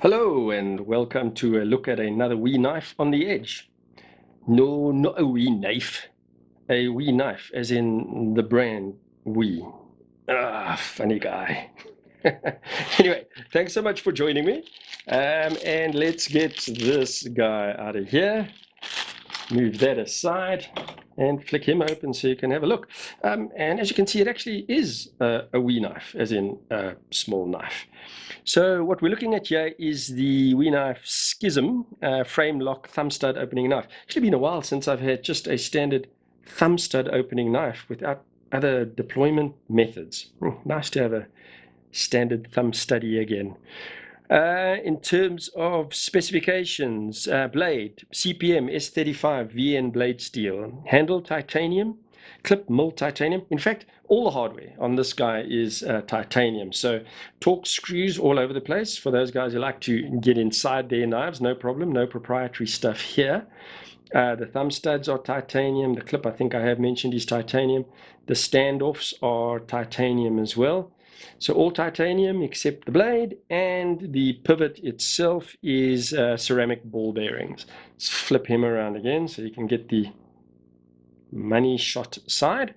Hello and welcome to a look at another wee knife on the edge. No, not a wee knife. A wee knife, as in the brand wee. Funny guy. Anyway, thanks so much for joining me. And let's get this guy out of here. Move that aside and flick him open so you can have a look. And as you can see, it actually is a wee knife, as in a small knife. So what we're looking at here is the wee knife Schism frame lock thumb stud opening knife. Actually been a while since I've had just a standard thumb stud opening knife without other deployment methods. Nice to have a standard thumb studdy again. In terms of specifications, blade, CPM S35 VN blade steel, handle titanium, clip mill titanium. In fact, all the hardware on this guy is titanium. So torque screws all over the place. For those guys who like to get inside their knives, no problem, no proprietary stuff here. The thumb studs are titanium. The clip, I think I have mentioned, is titanium. The standoffs are titanium as well. So all titanium except the blade, and the pivot itself is ceramic ball bearings. Let's flip him around again so you can get the money shot side.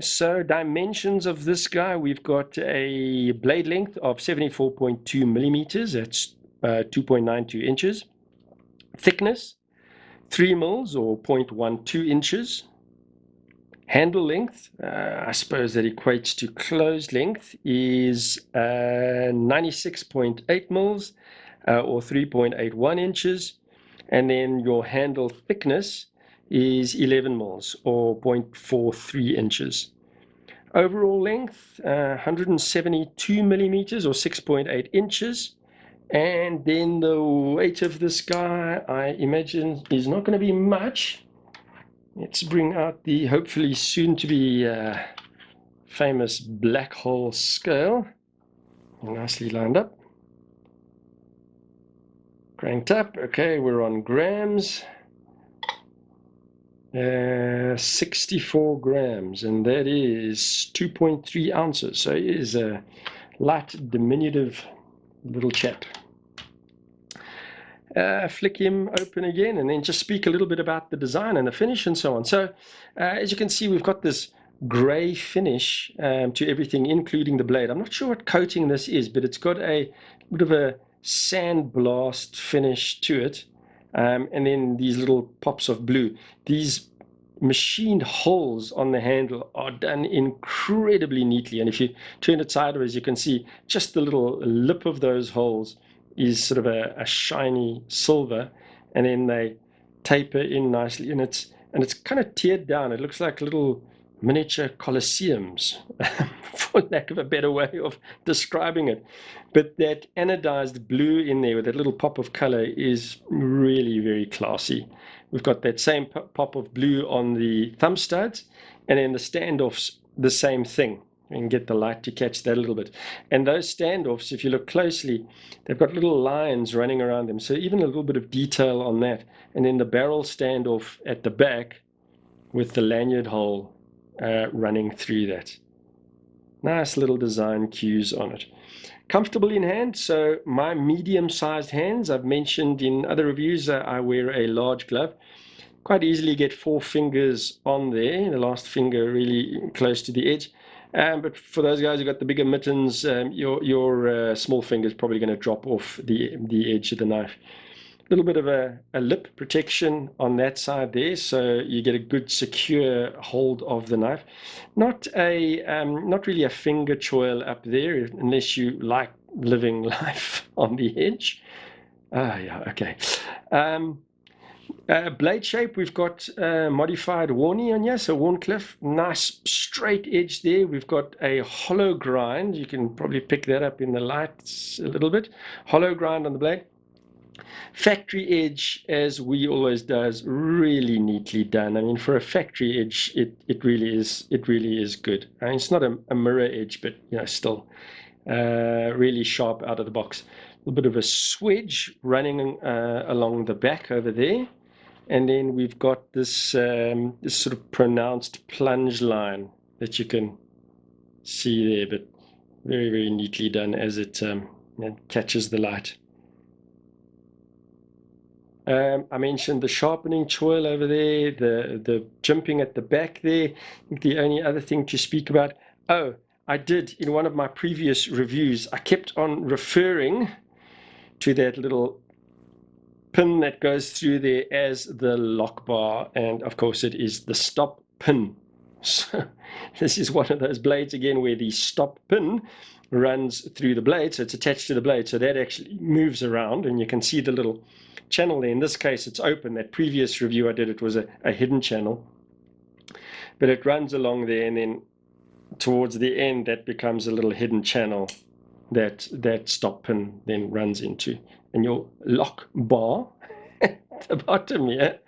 So dimensions of this guy, we've got a blade length of 74.2 millimeters. That's 2.92 inches. Thickness, 3 mils or 0.12 inches. Handle length, I suppose that equates to closed length, is 96.8 mils or 3.81 inches. And then your handle thickness is 11 mils or 0.43 inches. Overall length, 172 millimeters or 6.8 inches. And then the weight of this guy, I imagine, is not going to be much. Let's bring out the hopefully soon to be famous black hole scale. Nicely lined up. Cranked up. Okay, we're on grams. 64 grams, and that is 2.3 ounces. So it is a light, diminutive little chap. Flick him open again, and then just speak a little bit about the design and the finish and so on. So as you can see, we've got this gray finish to everything, including the blade. I'm not sure what coating this is, but it's got a bit of a sandblast finish to it. And then these little pops of blue. These machined holes on the handle are done incredibly neatly. And if you turn it sideways, you can see just the little lip of those holes is sort of a shiny silver, and then they taper in nicely. And it's kind of tiered down. It looks like little miniature colosseums, for lack of a better way of describing it. But that anodized blue in there with that little pop of color is really very classy. We've got that same pop of blue on the thumb studs, and then the standoffs, the same thing. You can get the light to catch that a little bit. And those standoffs, if you look closely, they've got little lines running around them. So even a little bit of detail on that. And then the barrel standoff at the back with the lanyard hole running through that. Nice little design cues on it. Comfortable in hand. So my medium-sized hands, I've mentioned in other reviews, I wear a large glove. Quite easily get 4 fingers on there, the last finger really close to the edge. But for those guys who got the bigger mittens, your small finger is probably going to drop off the edge of the knife. A little bit of a lip protection on that side there, so you get a good secure hold of the knife. Not really a finger choil up there, unless you like living life on the edge. Yeah, okay. Blade shape, we've got modified Warney on here, so Warncliffe, nice straight edge there. We've got a hollow grind. You can probably pick that up in the lights a little bit. Hollow grind on the blade. Factory edge, as we always does, really neatly done. I mean, for a factory edge, it really is good. I mean, it's not a mirror edge, but still really sharp out of the box. A little bit of a swedge running along the back over there. And then we've got this, this sort of pronounced plunge line that you can see there, but very, very neatly done as it It catches the light. I mentioned the sharpening choil over there, the jimping at the back there. I think the only other thing to speak about, oh, I did in one of my previous reviews, I kept on referring to that little pin that goes through there as the lock bar, and of course it is the stop pin. So this is one of those blades again where the stop pin runs through the blade, so it's attached to the blade, so that actually moves around, and you can see the little channel there. In this case it's open. That previous review I did, it was a hidden channel, but it runs along there, and then towards the end that becomes a little hidden channel that stop pin then runs into, and your lock bar at the bottom here,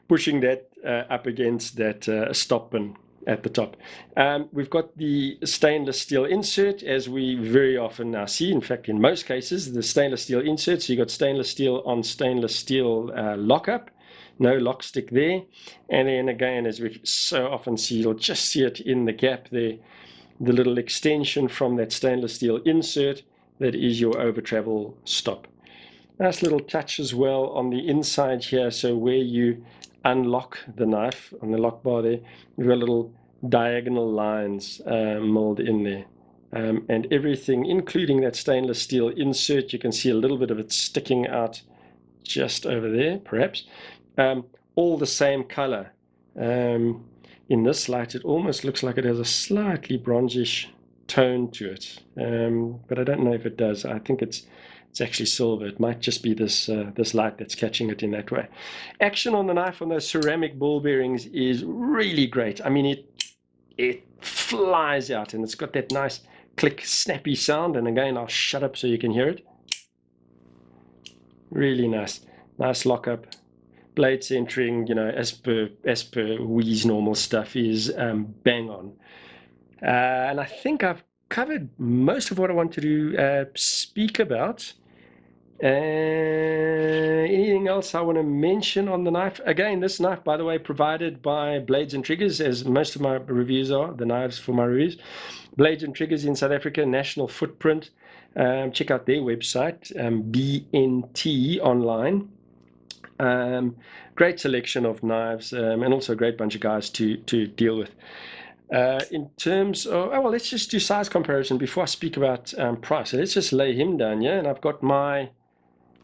pushing that up against that stop pin at the top. We've got the stainless steel insert, as we very often now see. In fact, in most cases, the stainless steel insert. So you've got stainless steel on stainless steel lockup, no lock stick there. And then again, as we so often see, you'll just see it in the gap there, the little extension from that stainless steel insert that is your over travel stop. Nice little touch as well on the inside here, so where you unlock the knife on the lock bar there, you've got little diagonal lines milled in there, and everything, including that stainless steel insert, you can see a little bit of it sticking out just over there perhaps, all the same color. In this light it almost looks like it has a slightly bronzish tone to it, but I don't know if it does. I think it's actually silver. It might just be this this light that's catching it in that way. Action on the knife on those ceramic ball bearings is really great. I mean, it flies out, and it's got that nice click, snappy sound. And again, I'll shut up so you can hear it. Really nice lockup. Blade centering, you know, as per Wee's normal stuff, is bang on. And I think I've covered most of what I want to speak about. Anything else I want to mention on the knife? Again, this knife, by the way, provided by Blades and Triggers, as most of my reviews are, the knives for my reviews. Blades and Triggers in South Africa, national footprint. Check out their website, BNT online. Great selection of knives, and also a great bunch of guys to deal with. In terms of, well, let's just do size comparison before I speak about price. So let's just lay him down, yeah? And I've got my,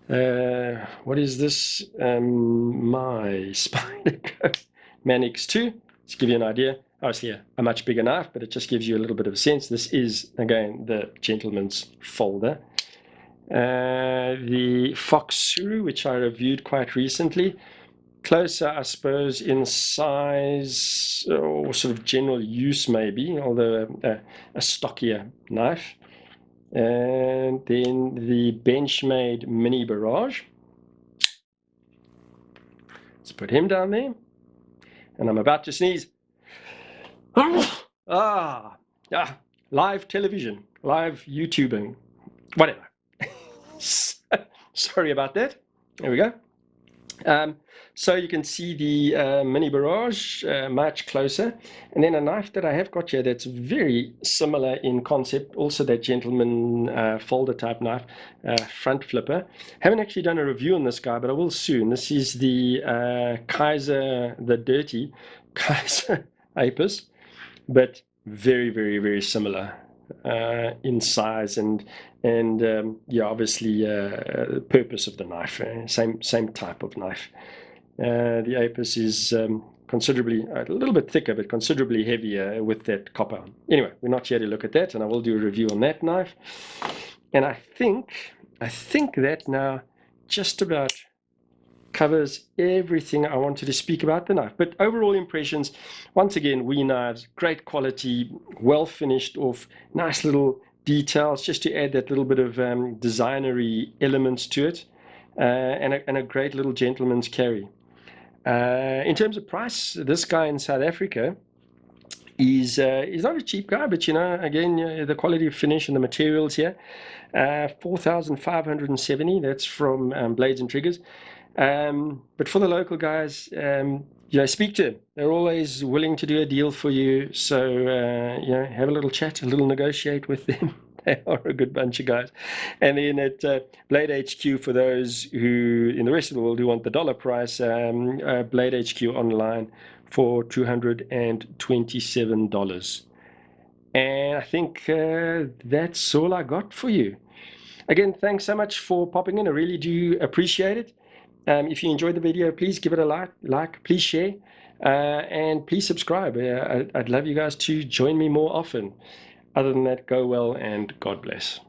what is this? My Spyderco Manix 2. Let's give you an idea. Obviously a much bigger knife, but it just gives you a little bit of a sense. This is, again, the gentleman's folder. The Fox Suru, which I reviewed quite recently. Closer, I suppose, in size or sort of general use maybe, although a stockier knife. And then the Benchmade Mini Barrage. Let's put him down there. And I'm about to sneeze. Live television, live YouTubing, whatever. Sorry about that. There we go. So you can see the Mini Barrage much closer, and then a knife that I have got here that's very similar in concept, also that gentleman folder type knife, front flipper. Haven't actually done a review on this guy, but I will soon. This is the Kaiser, the dirty Kaiser Apis, but very, very, very similar in size and yeah, obviously purpose of the knife, same type of knife. The Apis is considerably, a little bit thicker, but considerably heavier with that copper. Anyway, we're not here to look at that, and I will do a review on that knife. And I think that now just about covers everything I wanted to speak about the knife. But overall impressions, once again, Wee knives, great quality, well finished off, nice little details, just to add that little bit of designery elements to it, and a great little gentleman's carry. In terms of price, this guy in South Africa is not a cheap guy, but you know, again, the quality of finish and the materials here, 4,570. That's from Blades and Triggers. But for the local guys, you know, speak to them. They're always willing to do a deal for you. So, you know, have a little chat, a little negotiate with them. They are a good bunch of guys. And then at Blade HQ, for those who in the rest of the world who want the dollar price, Blade HQ online for $227. And I think that's all I got for you. Again, thanks so much for popping in. I really do appreciate it. If you enjoyed the video, please give it a like, please share, and please subscribe. I'd love you guys to join me more often. Other than that, go well and God bless.